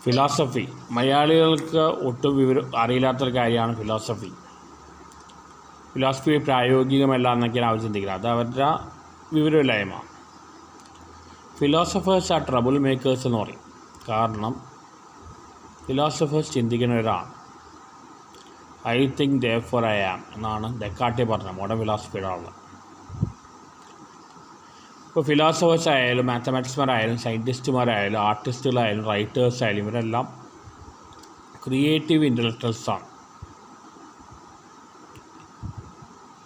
Philosophy മലയാളികൾക്ക് ഒട്ടും അറിയില്ലാത്തൊരു കാര്യമാണ് ഫിലോസഫി. ഫിലോസഫി പ്രായോഗികമല്ല എന്നൊക്കെയാണ് അവർ ചിന്തിക്കുന്നത്. അത് അവരുടെ വിവരമില്ലായ്മ. ഫിലോസഫേഴ്സ് ആർ ട്രബിൾ മേക്കേഴ്സ് എന്ന് പറയും. കാരണം ഫിലോസഫേഴ്സ് ചിന്തിക്കുന്നവരാണ്. I think therefore I am എന്നാണ് ഡെക്കാർട്ട് പറഞ്ഞത് മോഡേൺ ഫിലോസഫിയുടെ ആൾ. ഇപ്പോൾ ഫിലോസഫേഴ്സ് ആയാലും മാത്തമാറ്റിക്സ്മാരായാലും സയൻറ്റിസ്റ്റുമാരായാലും ആർട്ടിസ്റ്റുകളായാലും റൈറ്റേഴ്സ് ആയാലും ഇവരെല്ലാം ക്രിയേറ്റീവ് ഇൻ്റലക്ച്വൽസാണ്.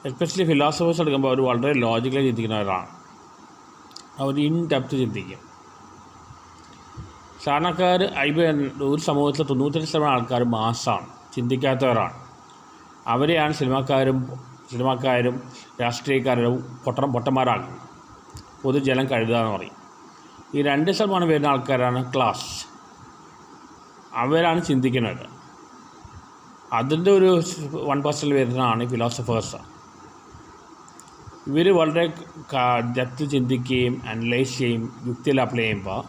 എസ്പെഷ്യലി ഫിലോസഫേഴ്സ് എടുക്കുമ്പോൾ അവർ വളരെ ലോജിക്കലി ചിന്തിക്കുന്നവരാണ്. അവർ ഇൻ ഡെപ്ത് ചിന്തിക്കും. സാധാരണക്കാർ ഒരു സമൂഹത്തിൽ 98% ആൾക്കാർ മാസാണ്, ചിന്തിക്കാത്തവരാണ്. അവരെയാണ് സിനിമാക്കാരും രാഷ്ട്രീയക്കാരും പൊട്ടന്മാരാകുന്നത്. പൊതുജനം കഴുതുക എന്ന് പറയും. ഈ 2% വരുന്ന ആൾക്കാരാണ് ക്ലാസ്. അവരാണ് ചിന്തിക്കുന്നത്. അതിൻ്റെ ഒരു 1% വരുന്നതാണ് ഫിലോസഫേഴ്സ്. ഇവർ വളരെ ഡെപ്ത് ചിന്തിക്കുകയും അനലൈസ് ചെയ്യും, യുക്തിയിൽ അപ്ലൈ ചെയ്യുമ്പോൾ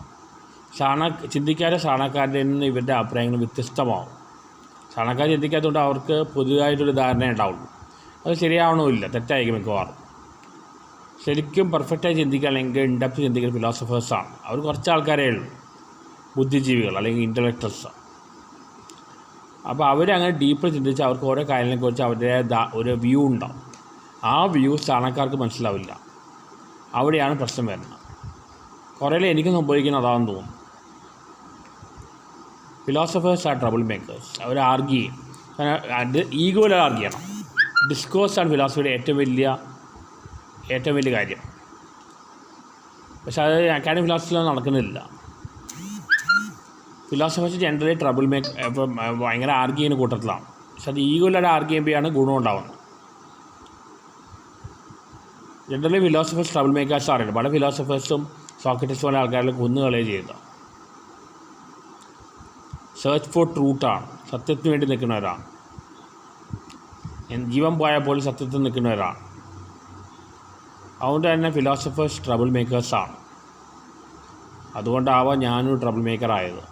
ചിന്തിക്കാതെ സാധാരണക്കാരുടെ നിന്ന് ഇവരുടെ അഭിപ്രായങ്ങൾ വ്യത്യസ്തമാവും. സാധാരണക്കാർ ചിന്തിക്കാത്തതുകൊണ്ട് അവർക്ക് പുതിയതായിട്ടൊരു ധാരണ ഉണ്ടാവുള്ളൂ. അത് ശരിയാവണമില്ല, തെറ്റായിരിക്കും മിക്കവാറും. ശരിക്കും പെർഫെക്റ്റായി ചിന്തിക്കുക അല്ലെങ്കിൽ ഇൻഡെപ്ത് ചിന്തിക്കുന്ന ഫിലോസഫേഴ്സാണ്. അവർ കുറച്ച് ആൾക്കാരേ ഉള്ളൂ, ബുദ്ധിജീവികൾ അല്ലെങ്കിൽ ഇൻ്റലക്ച്വൽസ്. അപ്പോൾ അവരങ്ങനെ ഡീപ്പ് ചിന്തിച്ച് അവർക്ക് ഓരോ കാര്യങ്ങളെക്കുറിച്ച് അവരുടെ ഒരു വ്യൂ ഉണ്ടാവും. ആ വ്യൂ സാധാരണക്കാർക്ക് മനസ്സിലാവില്ല. അവിടെയാണ് പ്രശ്നം വരുന്നത്. കുറേ എനിക്ക് സംഭവിക്കുന്നത് അതാണെന്ന് തോന്നുന്നു. Philosophers are trouble makers. അവർ ആർഗ്യൂ ചെയ്യും, ഈഗോയിൽ ആർഗ്യൂ ചെയ്യണം. ഡിസ്കോഴ്സാണ് ഫിലോസഫിയുടെ ഏറ്റവും വലിയ കാര്യം. പക്ഷെ അത് അക്കാഡമിക് ഫിലോസഫിയിലൊന്നും നടക്കുന്നില്ല. ഫിലോസഫേഴ്സ് ജനറലി ഭയങ്കര ആർഗ്യൂ ചെയ്യുന്ന കൂട്ടത്തിലാണ്. പക്ഷെ അത് ഈഗോയിലൂടെ ആർഗ്യൂ ചെയ്യുമ്പോഴാണ് ഗുണം ഉണ്ടാവുന്നത്. ജനറലി ഫിലോസഫേഴ്സ് ട്രബിൾ മേക്കേഴ്സ് അറിയില്ല. പല ഫിലോസഫേഴ്സും സോക്രട്ടീസ് പോലെ ആൾക്കാരിൽ കൊന്നുകളയുക ചെയ്തത്. സെർച്ച് ഫോർ ട്രൂത്താണ്, സത്യത്തിന് വേണ്ടി നിൽക്കുന്നവരാണ്. ജീവൻ പോയാൽ പോലും സത്യത്തിൽ നിൽക്കുന്നവരാണ്. അതുകൊണ്ട് തന്നെ ഫിലോസഫേഴ്സ് ട്രബിൾ മേക്കേഴ്സാണ്. അതുകൊണ്ടാവാം ഞാനൊരു ട്രബിൾ മേക്കറായത്.